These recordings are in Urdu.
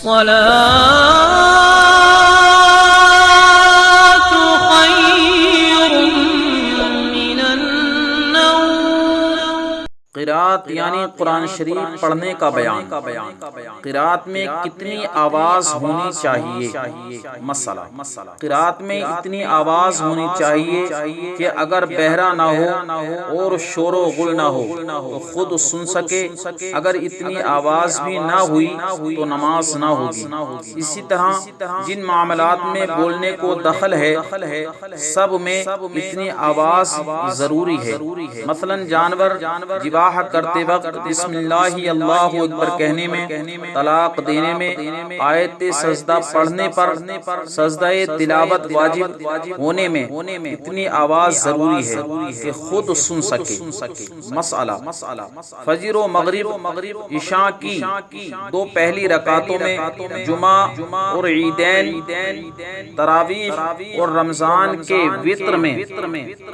الصلاة خير من النوم۔ قرات یعنی قرآن شریف پڑھنے کا بیان۔ قرات میں کتنی آواز ہونی چاہیے؟ مسئلہ، قرات میں اتنی آواز ہونی چاہیے کہ اگر بہرا نہ ہو اور شور و غل نہ ہو تو خود سن سکے، اگر اتنی آواز بھی نہ ہوئی تو نماز نہ ہوگی۔ اسی طرح جن معاملات میں بولنے کو دخل ہے سب میں اتنی آواز ضروری ہے۔ مثلا جانور ذبح کرتے وقت بسم اللہ اللہ اکبر کہنے میں، طلاق دینے میں، آیت سجدہ پڑھنے پر سجدہ تلاوت واجب ہونے میں اتنی آواز ضروری ہے کہ خود سن سکے۔ مسئلہ، فجر و مغرب عشاء کی دو پہلی رکعتوں میں، جمعہ اور عیدین، تراویح اور رمضان کے وتر میں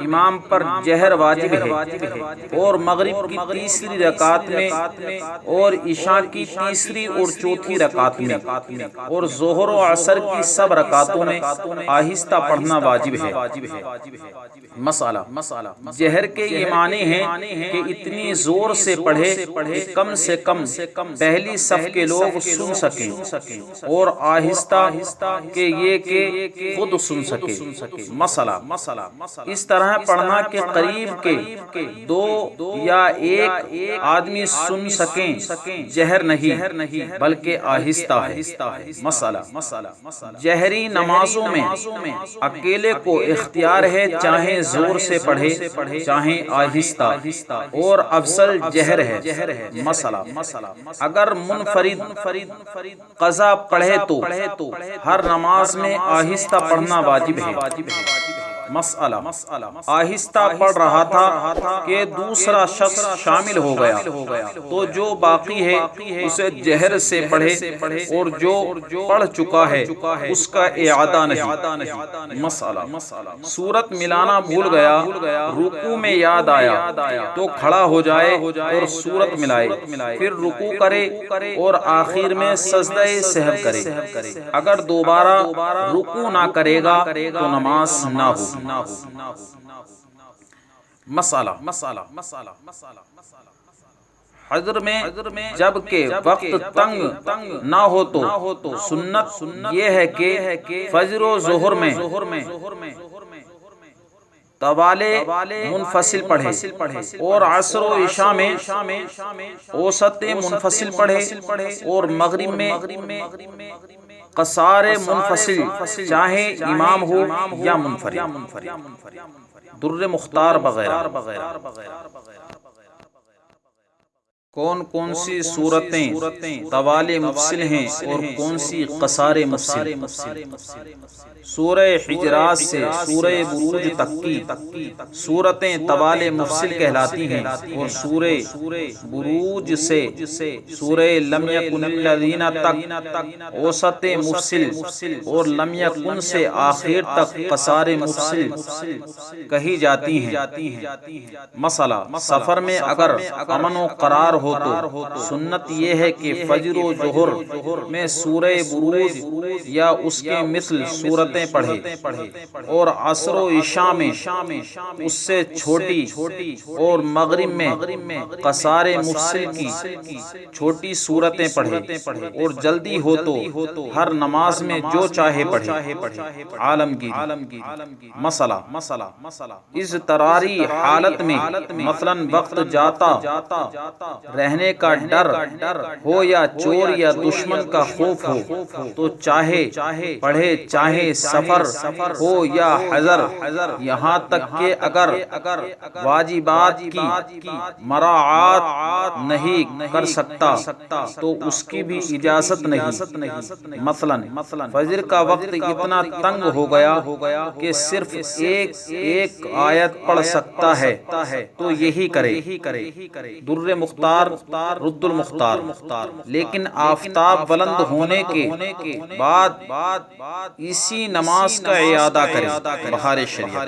امام پر جہر واجب ہے، اور مغرب کی تیسری رکعت میں اور عشاء کی تیسری اور چوتھی رکعت میں اور ظہر و عصر کی سب رکعتوں میں آہستہ پڑھنا واجب ہے۔ مسئلہ، جہر کے یہ معنی ہیں کہ اتنی زور سے پڑھے کہ کم سے کم پہلی صف کے لوگ سن سکیں، اور آہستہ کہ یہ کہ خود سن سکے۔ مسئلہ، اس طرح پڑھنا کہ قریب کے دو یا ایک آدمی سن سکیں، جہر نہیں بلکہ آہستہ ہے۔ مسئلہ، جہری نمازوں میں اکیلے کو اختیار ہے، چاہے زور سے پڑھے چاہے آہستہ، اور افضل جہر ہے۔ مسئلہ، اگر منفرد قضا پڑھے تو ہر نماز میں آہستہ پڑھنا واجب ہے۔ مسئلہ، آہستہ پڑھ رہا تھا کہ دوسرا شخص شامل ہو گیا تو جو باقی ہے اسے جہر سے پڑھے، اور جو پڑھ چکا ہے اس کا اعادہ نہیں۔ مسئلہ، سورت ملانا بھول گیا، رکوع میں یاد آیا تو کھڑا ہو جائے اور سورت ملائے، پھر رکوع کرے اور آخر میں سجدہ سہو کرے۔ اگر دوبارہ رکوع نہ کرے گا تو نماز نہ ہوگی۔ مسئلہ، حضر میں جب کہ وقت تنگ نہ ہو تو سنت یہ ہے کہ فجر و ظہر میں طوالے منفصل پڑھے، اور عصر و عشاء میں اوسط منفصل پڑھے، اور مغرب میں قصار منفصل، چاہے امام ہو یا منفرد۔ در مختار وغیرہ۔ کون کون سی صورتیں طوال مفصل ہیں اور کون سی قصار مفصل؟ سورہ حجرات سے سورہ بروج تک کی سورتیں طوال مفصل کہلاتی ہیں، اور سورہ بروج سے سورہ لم یکن الذین تک اوسط مفصل، اور لم یکن سے آخر تک قصار مفصل کہی جاتی ہیں۔ مسئلہ، سفر میں اگر امن و قرار ہو تو سنت یہ ہے کہ فجر و ظہر میں سورہ بروج یا اس کے مثل صورتیں پڑھے، اور عصر و عشاء میں اس سے چھوٹی، اور مغرب میں قصار مفصل کی چھوٹی صورتیں پڑھے، اور جلدی ہو تو ہر نماز میں جو چاہے پڑھے۔ عالمگیر۔ مسئلہ، اضطراری حالت میں مثلا وقت جاتا رہنے کا ڈر ہو یا چور یا دشمن کا خوف ہو تو چاہے پڑھے، چاہے سفر ہو یا حضر، یہاں تک کہ اگر واجبات کی مراعات نہیں کر سکتا تو اس کی بھی اجازت نہیں۔ مثلا فجر کا وقت اتنا تنگ ہو گیا کہ صرف ایک آیت پڑھ سکتا ہے تو یہی کرے۔ در مختار رد المختار، لیکن آفتاب بلند ہونے کے بعد اسی نماز کا اعادہ کرے بہار شریعت۔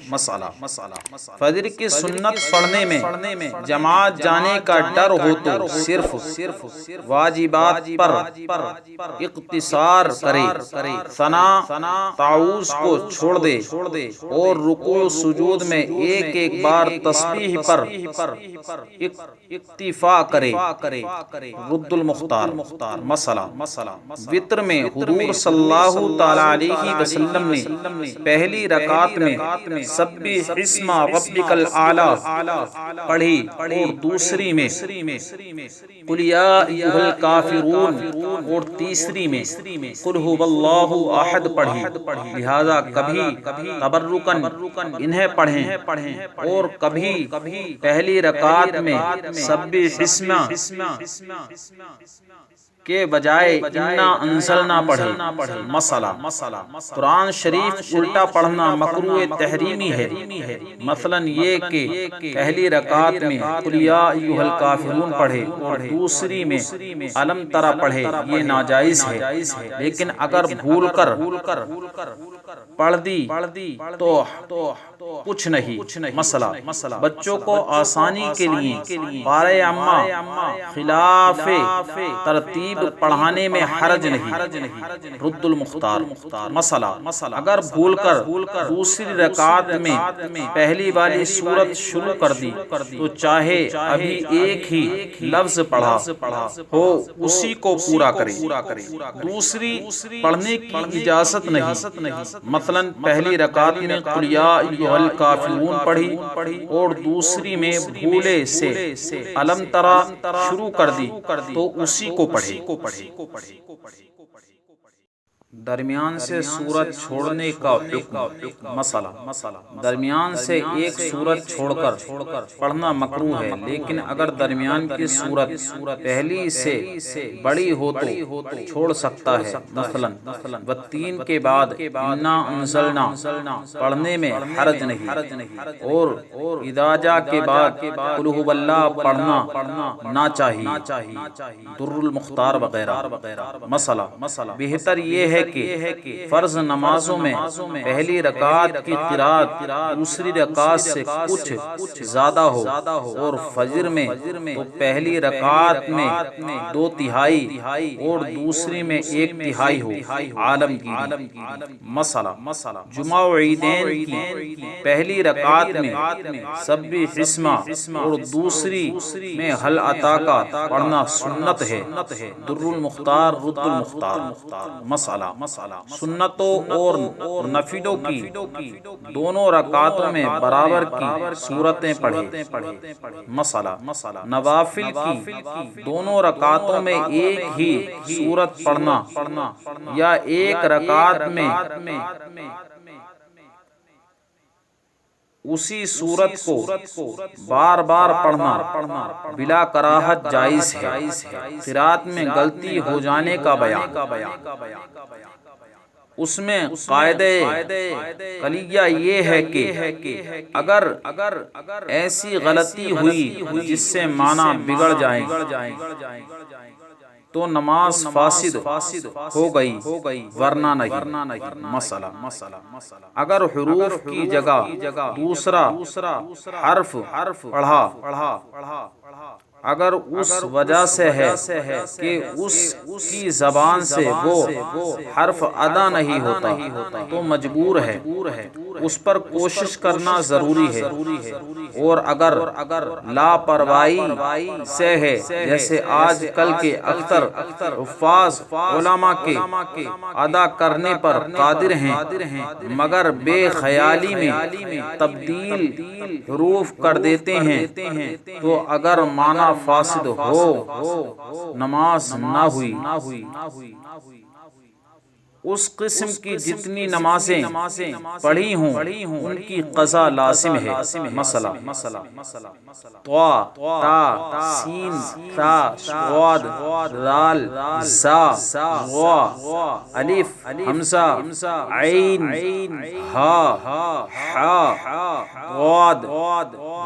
مسئلہ فجر کی سنت پڑھنے میں جماعت جانے کا ڈر ہو تو صرف واجبات پر اقتصار کرے، ثنا تعوذ کو چھوڑ دے اور رکوع سجود میں ایک ایک بار تسبیح پر اکتفا کرے۔ رد المختار۔ مسئلہ وتر میں حضور صلی اللہ تعالی علیہ وسلم نے پہلی رکعت میں سبح اسم ربک الاعلی پڑھی اور دوسری میں قل یا ایھا الکافرون اور تیسری میں قل ھو اللہ احد پڑھی۔ لہذا کبھی تبرکن انہیں پڑھیں اور کبھی پہلی رکعت میں سبح اسم کے بجائے انا انزلنا پڑھے۔ مسئلہ قرآن شریف الٹا پڑھنا مکروہ تحریمی ہے، مثلا یہ کہ پہلی رکعت میں قل یا ایھا الکافرون پڑھے اور دوسری میں الم تری پڑھے، یہ ناجائز ہے۔ لیکن اگر بھول کر پڑھ دی تو کچھ نہیں۔ مسئلہ بچوں کو آسانی کے لیے بارہ اما خلاف ترتیب پڑھانے میں حرج نہیں۔ رد المختار۔ مسئلہ اگر بھول کر دوسری رکعت میں پہلی والی سورت شروع کر دی تو چاہے ابھی ایک ہی لفظ پڑھا ہو اسی کو پورا کرے، دوسری پڑھنے کی اجازت نہیں۔ مثلا پہلی رکعت میں قل یا ایھا الکافرون پڑھی اور دوسری میں بھولے سے الم تری شروع کر دی تو اسی کو پڑھے۔ درمیان سے سورت چھوڑنے کا حکم۔ مسئلہ درمیان سے ایک سورت چھوڑ کر پڑھنا مکروہ ہے، لیکن اگر درمیان کی سورت پہلی سے بڑی ہو تو چھوڑ سکتا ہے۔ مثلا والتین کے بعد انا انزلنا پڑھنے میں حرج نہیں، اور اذا جاء کے بعد قل ھو اللہ پڑھنا نہ چاہیے۔ در المختار وغیرہ۔ مسئلہ بہتر یہ ہے کہ فرض نمازوں میں پہلی رکعت کی قرات دوسری رکعت سے کچھ زیادہ ہو، اور فجر میں تو پہلی رکعت میں 2/3 اور دوسری میں 1/3 ہو، عالمگیری۔ مسئلہ جمعہ و عیدین کی پہلی رکعت میں سبح اسم اور دوسری میں هل اتاک پڑھنا سنت ہے۔ در المختار۔ رد المختار۔ مسئلہ سنتوں اور نفلوں کی دونوں رکعتوں میں برابر کی صورتیں پڑھے۔ مسئلہ نوافل کی دونوں رکعتوں میں ایک ہی صورت پڑھنا یا ایک رکعت میں اسی صورت کو بار بار پڑھنا بلا کراہت جائز ہے۔ قرات میں غلطی ہو جانے کا بیان۔ اس میں قاعدہ کلیہ یہ ہے کہ اگر ایسی غلطی ہوئی جس سے معنی بگڑ جائیں تو نماز فاسد ہو گئی، ورنہ نہیں۔ مسئلہ اگر حروف کی جگہ دوسرا حرف پڑھا اگر اس وجہ سے ہے کہ اس کی زبان سے وہ حرف ادا نہیں ہوتا تو مجبور ہے، اس پر کوشش کرنا ضروری ہے۔ اور اگر لاپرواہی سے ہے، جیسے آج کل کے اکثر حفاظ علماء کے ادا کرنے پر قادر ہیں مگر بے خیالی میں تبدیل حروف کر دیتے ہیں، تو اگر معنی فاسد ہو نماز نہ ہوئی۔ اس قسم کی جتنی نمازیں پڑھی ہوں ان کی قضا لازم ہے۔ مسئلہ طا، تا، سین، ثا، صاد، ذال، زا، غا، الف، حمزہ، عین، ہا، حا، غاد،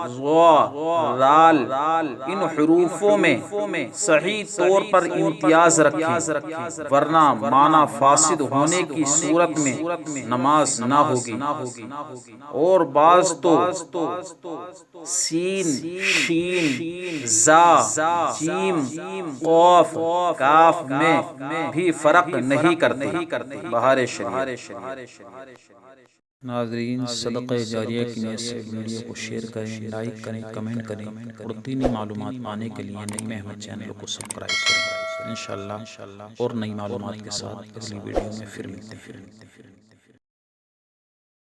ضا رال ان حروفوں میں صحیح طور پر امتیاز رکھیں، ورنہ معنی فاسد ہونے کی صورت میں نماز نہ ہوگی۔ اور بعض تو سین، شین، زا، جیم، قاف، کاف میں بھی فرق نہیں کرتے۔ بہار شریعت۔ ناظرین، صدقہ جاریہ کی نیت سے ویڈیو کو شیئر کریں، لائک کریں، کمنٹ کریں اور دینی معلومات پانے کے لیے نعیم احمد چینل کو سبسکرائب کریں۔ انشاءاللہ اور نئی معلومات کے ساتھ اگلی ویڈیو میں پھر ملتے ہیں۔